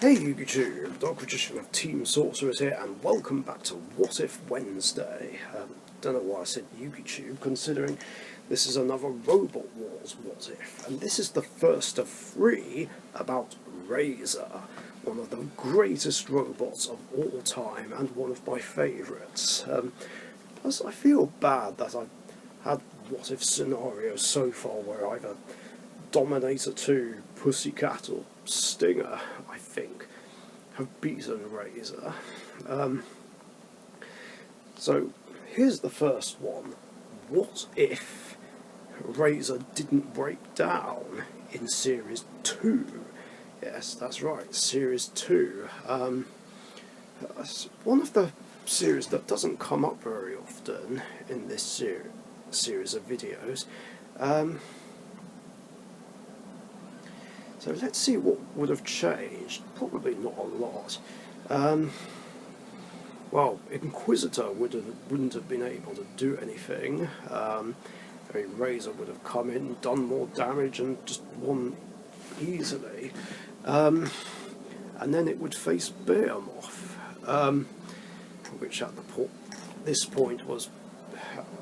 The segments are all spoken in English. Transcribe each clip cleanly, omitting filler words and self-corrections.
Hey YouTube, Dark Magician of Team Sorcerers here, and welcome back to What If Wednesday. Don't know why I said YouTube, considering this is another Robot Wars What If, and this is the first of three about Razer, one of the greatest robots of all time, and one of my favourites. Plus I feel bad that I've had What If scenarios so far where either Dominator 2, Pussycat, or Stinger, I think, have beaten Razer. So here's the first one. What if Razer didn't break down in Series 2? Yes, that's right, Series 2. One of the series that doesn't come up very often in this series of videos. So let's see what would have changed. Probably not a lot. Well, Inquisitor wouldn't have been able to do anything. I mean, Razer would have come in, done more damage, and just won easily. And then it would face Behemoth, which at this point was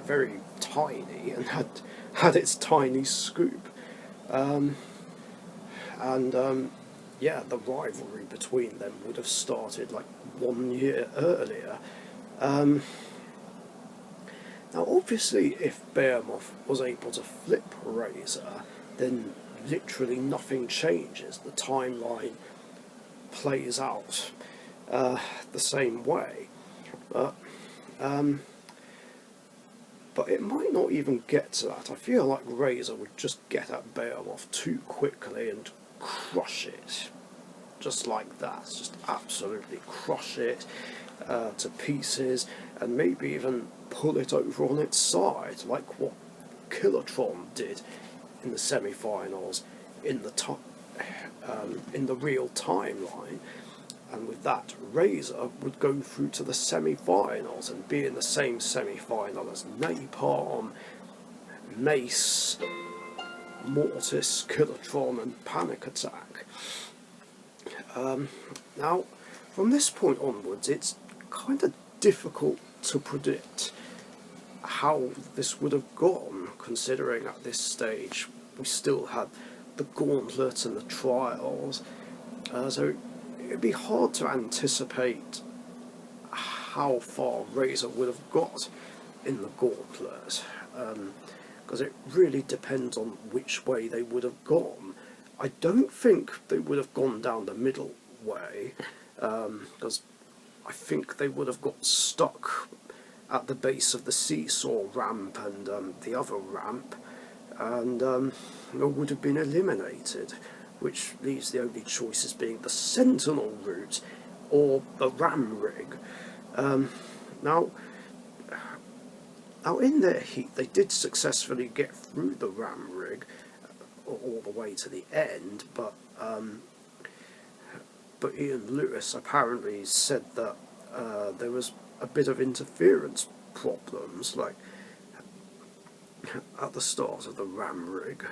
very tiny and had its tiny scoop. Yeah, the rivalry between them would have started like 1 year earlier. Now, obviously, if Behemoth was able to flip Razer, then literally nothing changes. The timeline plays out the same way. But it might not even get to that. I feel like Razer would just get at Behemoth too quickly and crush it. Just like that. Just absolutely crush it to pieces, and maybe even pull it over on its side, like what Kilotron did in the semi-finals in the real timeline. And with that, Razer would go through to the semi-finals and be in the same semi-final as Napalm, Mace, Mortis, Kilotron, and Panic Attack. Now, from this point onwards, it's kind of difficult to predict how this would have gone, considering at this stage we still had the Gauntlet and the Trials. So it'd be hard to anticipate how far Razer would have got in the Gauntlet, because it really depends on which way they would have gone. I don't think they would have gone down the middle way, because I think they would have got stuck at the base of the seesaw ramp and the other ramp, and would have been eliminated, which leaves the only choices being the Sentinel route or the ram rig. Now in their heat, they did successfully get through the ram rig all the way to the end, but Ian Lewis apparently said that there was a bit of interference problems, like at the start of the ram rig.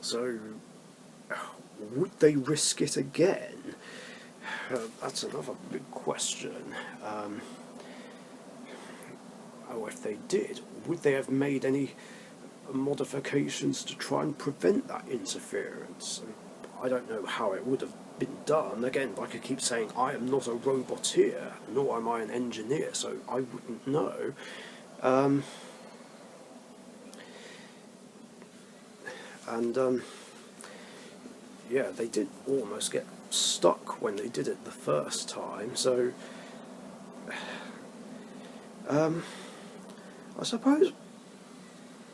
So, would they risk it again? That's another big question. If they did, would they have made any modifications to try and prevent that interference? I don't know how it would have been done. Again, like I keep saying, I am not a roboteer, nor am I an engineer, so I wouldn't know. Yeah, they did almost get stuck when they did it the first time, so I suppose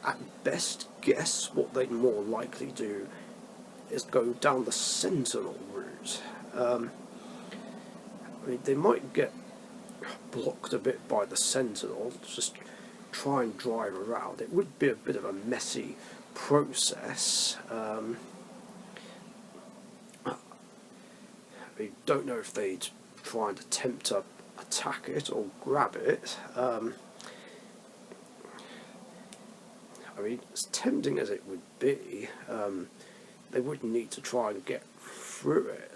at best guess what they'd more likely do is go down the Sentinel route. I mean, they might get blocked a bit by the Sentinel, just try and drive around. It would be a bit of a messy process. I don't know if they'd try and attempt to attack it or grab it. I mean, as tempting as it would be, they would need to try and get through it.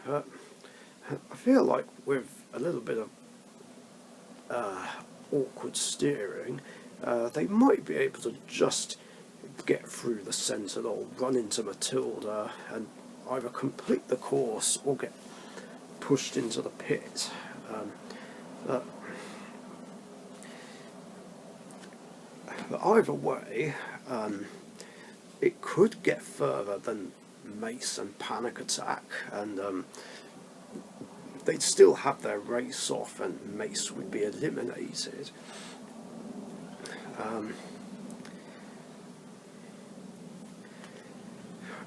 But I feel like with a little bit of awkward steering, they might be able to just get through the Sentinel, run into Matilda, and either complete the course or get pushed into the pit. But either way, it could get further than Mace and Panic Attack, and they'd still have their race off and Mace would be eliminated.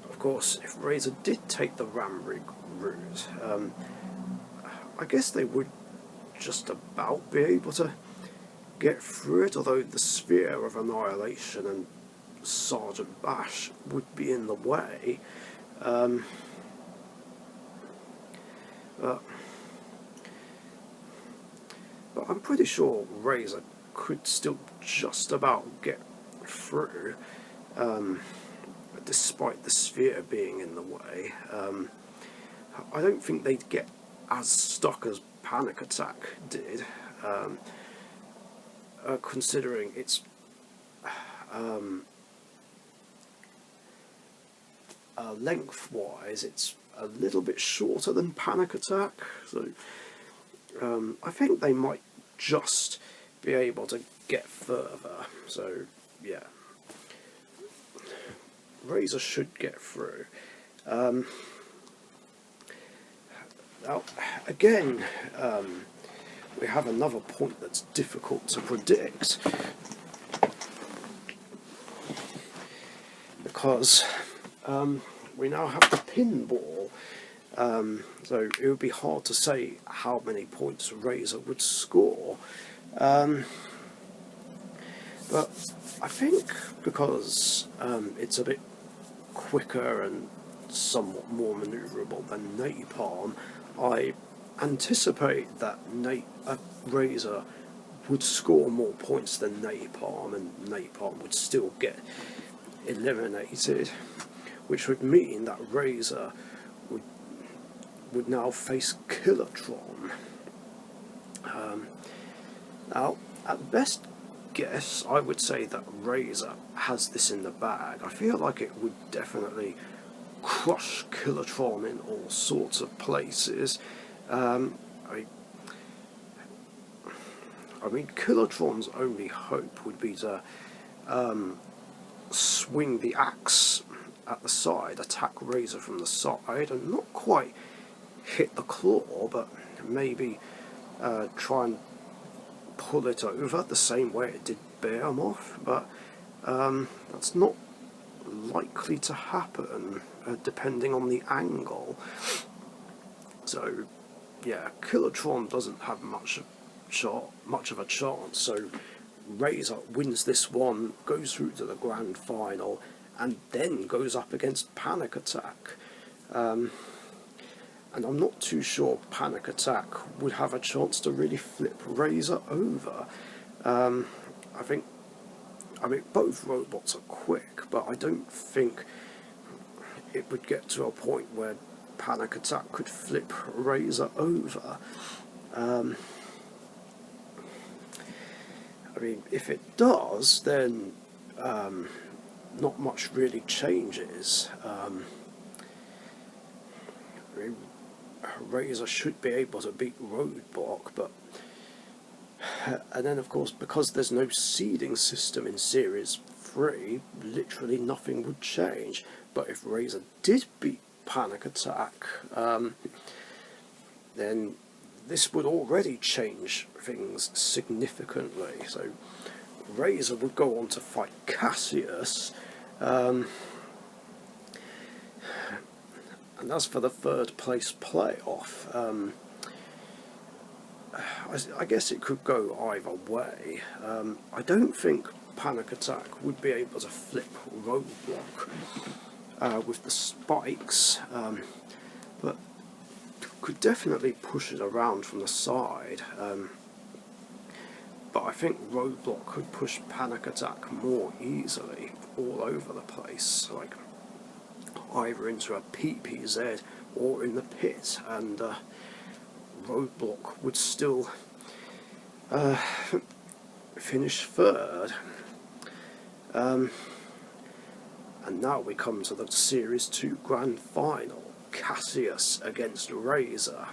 Of course, if Razer did take the Ram Rig route, I guess they would just about be able to get through it, although the Sphere of Annihilation and Sergeant Bash would be in the way. But I'm pretty sure Razer could still just about get through, despite the Sphere being in the way. I don't think they'd get as stuck as Panic Attack did, considering it's lengthwise it's a little bit shorter than Panic Attack, so I think they might just be able to get further. So yeah, Razer should get through. Now again, we have another point that's difficult to predict, because we now have the pinball, so it would be hard to say how many points Razer would score. But I think because it's a bit quicker and somewhat more manoeuvrable than Napalm, I anticipate that Razer would score more points than Napalm, and Napalm would still get eliminated, which would mean that Razer would now face Kilotron. Now, at best guess, I would say that Razer has this in the bag. I feel like it would definitely crush Kilotron in all sorts of places. I mean, Kilotron's only hope would be to swing the axe at the side, attack Razer from the side, and not quite hit the claw, but maybe try and pull it over the same way it did Behemoth, but that's not likely to happen, depending on the angle. So yeah, Kilotron doesn't have much of a chance, so Razer wins this one, goes through to the grand final, and then goes up against Panic Attack. And I'm not too sure Panic Attack would have a chance to really flip Razer over. I mean, both robots are quick, but I don't think it would get to a point where Panic Attack could flip Razer over. I mean, if it does, then not much really changes. I mean, Razer should be able to beat Roadblock, but and then of course, because there's no seeding system in Series 3, literally nothing would change. But if Razer did beat Panic Attack, then this would already change things significantly. So Razer would go on to fight Cassius, and as for the third place playoff, I guess it could go either way. I don't think Panic Attack would be able to flip Roadblock with the spikes, but could definitely push it around from the side. but I think Roadblock could push Panic Attack more easily all over the place, like either into a PPZ or in the pit, and Roadblock would still finish third. And now we come to the Series 2 Grand Final, Cassius against Razer.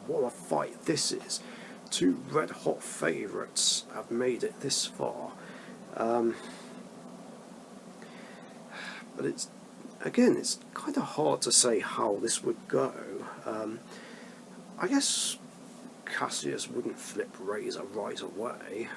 What a fight this is. Two red-hot favourites have made it this far. But it's kind of hard to say how this would go. I guess Cassius wouldn't flip Razer right away.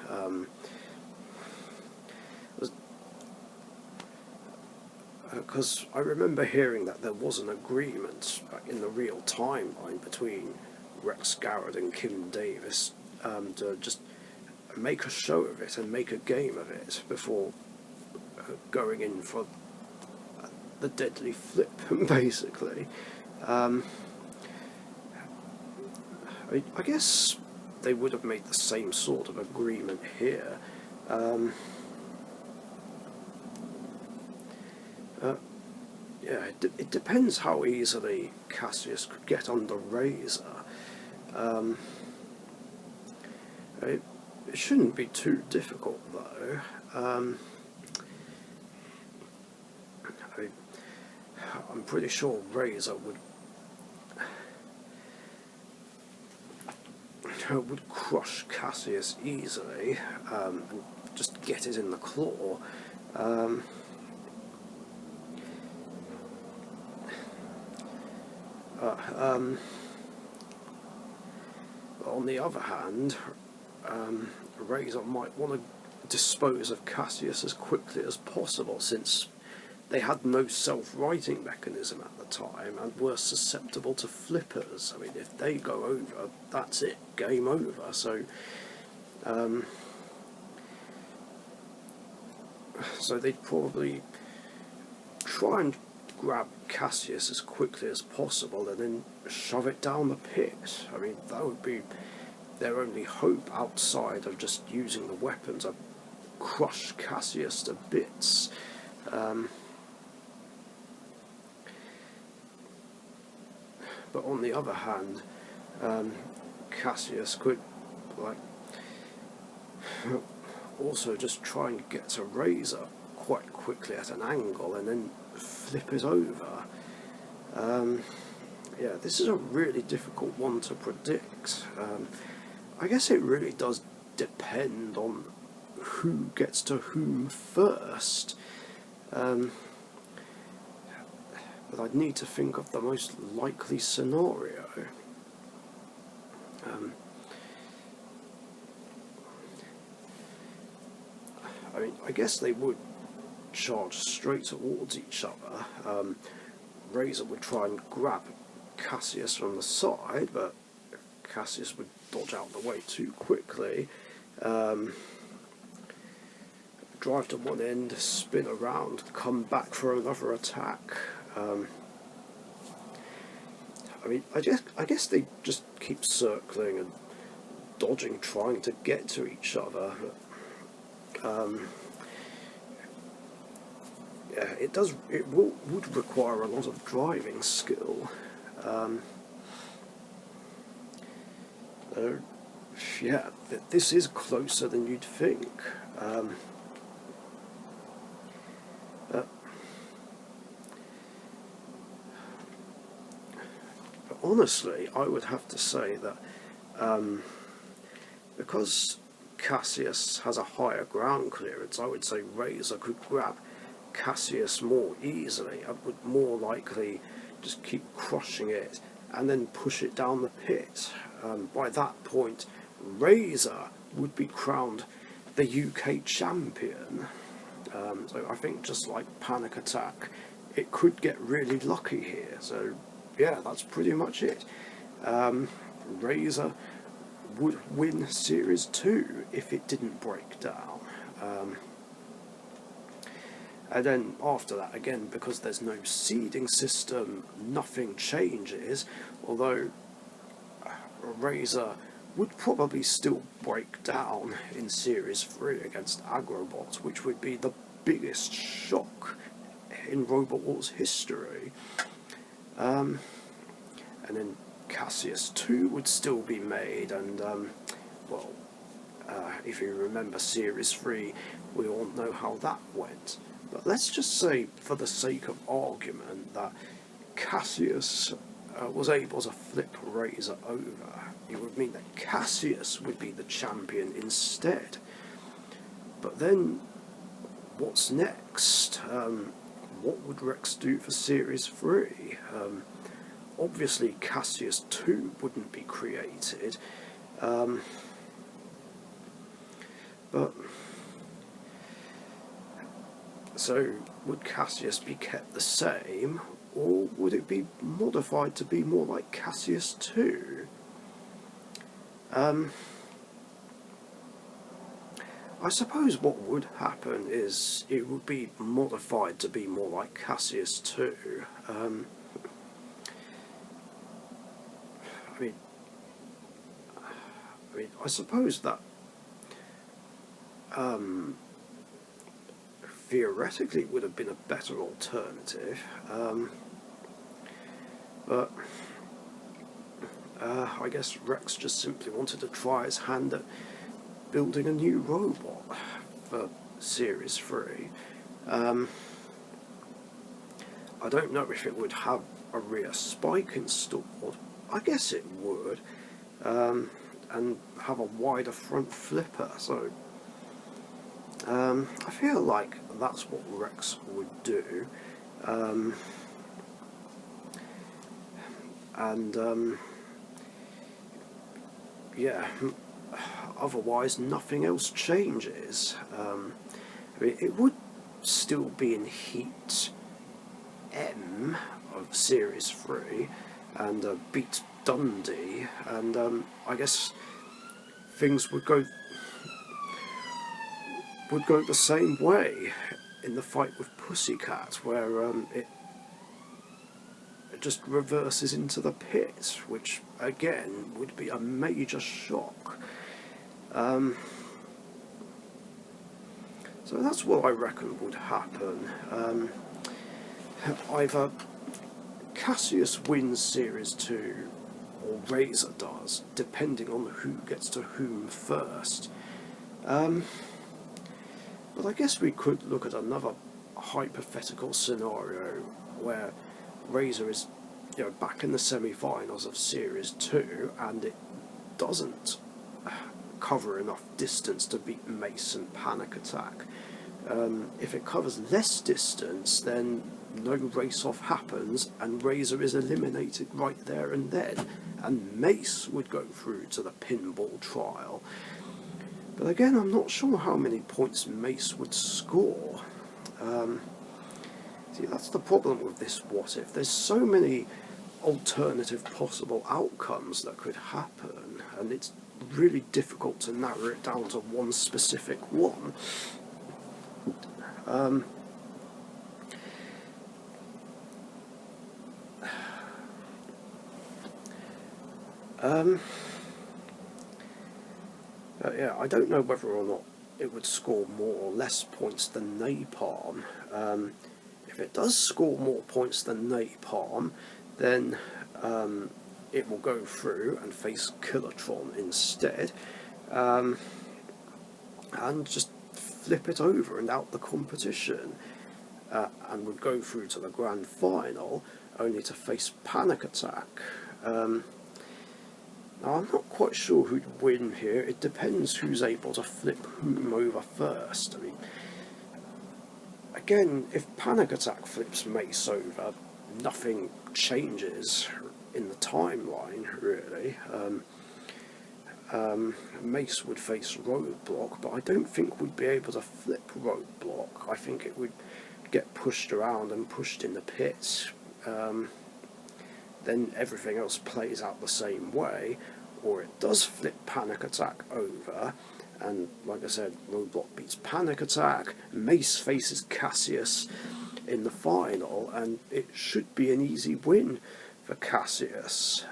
Because I remember hearing that there was an agreement in the real timeline between Rex Garrett and Kim Davis to just make a show of it and make a game of it before going in for the deadly flip, basically. I guess they would have made the same sort of agreement here. Yeah, it depends how easily Cassius could get under Razer. It shouldn't be too difficult, though. I'm pretty sure Razer would crush Cassius easily and just get it in the claw. On the other hand, Razer might want to dispose of Cassius as quickly as possible, since they had no self-righting mechanism at the time and were susceptible to flippers. I mean, if they go over, that's it, game over. So they'd probably try and grab Cassius as quickly as possible and then shove it down the pit. I mean, that would be their only hope outside of just using the weapon to crush Cassius to bits. But on the other hand, Cassius could also just try and get to Razer quite quickly at an angle and then flip it over. Yeah, this is a really difficult one to predict. I guess it really does depend on who gets to whom first. But I'd need to think of the most likely scenario. I mean, I guess they would charge straight towards each other. Razer would try and grab Cassius from the side, but Cassius would dodge out the way too quickly. Drive to one end, spin around, come back for another attack. I mean, I guess they just keep circling and dodging, trying to get to each other. Yeah, it would require a lot of driving skill. Yeah, this is closer than you'd think. But honestly, I would have to say that because Cassius has a higher ground clearance, I would say Razer could grab Cassius more easily and would more likely just keep crushing it and then push it down the pit. By that point, Razer would be crowned the UK champion. So I think, just like Panic Attack, it could get really lucky here. So yeah, that's pretty much it. Razer would win Series 2 if it didn't break down. And then after that, again, because there's no seeding system, nothing changes, although Razer would probably still break down in Series 3 against Agrobot, which would be the biggest shock in Robot Wars history. And then Cassius 2 would still be made, and well, if you remember Series 3, we all know how that went. But let's just say, for the sake of argument, that Cassius was able to flip Razer over. It would mean that Cassius would be the champion instead. But then, what's next? What would Rex do for Series 3? Obviously Cassius 2 wouldn't be created. But so would Cassius be kept the same, or would it be modified to be more like Cassius 2? I suppose what would happen is it would be modified to be more like Cassius 2. I suppose that theoretically it would have been a better alternative, but I guess Rex just simply wanted to try his hand at building a new robot for Series 3. I don't know if it would have a rear spike installed. I guess it would, and have a wider front flipper, so I feel like that's what Rex would do. Yeah, otherwise nothing else changes. It would still be in Heat M of Series 3 and beat Dundee, and I guess things would go the same way in the fight with Pussycat, where it just reverses into the pit, which again would be a major shock. So that's what I reckon would happen. Either Cassius wins Series 2 or Razer does, depending on who gets to whom first. But I guess we could look at another hypothetical scenario where Razer is, back in the semi-finals of Series 2 and it doesn't cover enough distance to beat Mace and Panic Attack. If it covers less distance, then no race-off happens and Razer is eliminated right there and then, and Mace would go through to the pinball trial. But again, I'm not sure how many points Mace would score. See, that's the problem with this what if. There's so many alternative possible outcomes that could happen, and it's really difficult to narrow it down to one specific one. Yeah, I don't know whether or not it would score more or less points than Napalm. If it does score more points than Napalm, then it will go through and face Kilotron instead, and just flip it over and out the competition, and would go through to the grand final, only to face Panic Attack. Now, I'm not quite sure who'd win here. It depends who's able to flip whom over first. I mean, again, if Panic Attack flips Mace over, nothing changes in the timeline, really. Mace would face Roadblock, but I don't think we'd be able to flip Roadblock. I think it would get pushed around and pushed in the pit. Then everything else plays out the same way, or it does flip Panic Attack over, and like I said, Roadblock beats Panic Attack, Mace faces Cassius in the final, and it should be an easy win for Cassius.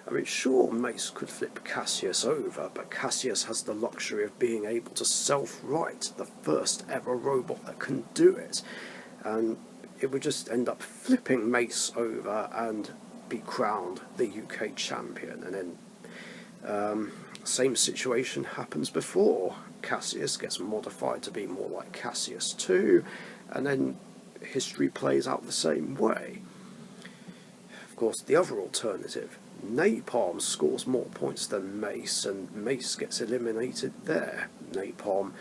I mean, sure, Mace could flip Cassius over, but Cassius has the luxury of being able to self-write, the first ever robot that can do it, and it would just end up flipping Mace over and be crowned the UK champion, and then same situation happens before. Cassius gets modified to be more like Cassius 2, and then history plays out the same way. Of course, the other alternative, Napalm scores more points than Mace, and Mace gets eliminated there. Napalm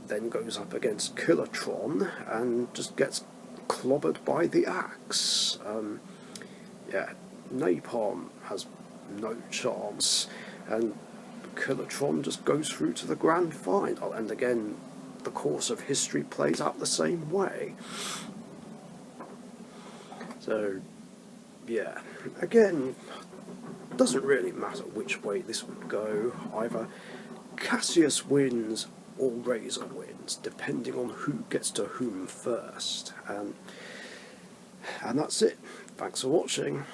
then goes up against Killatron and just gets clobbered by the axe. Yeah, Napalm has no chance, and Killatron just goes through to the grand final, and again the course of history plays out the same way. So yeah, again, doesn't really matter which way this would go. Either Cassius wins or Razer wins, depending on who gets to whom first. And that's it. Thanks for watching.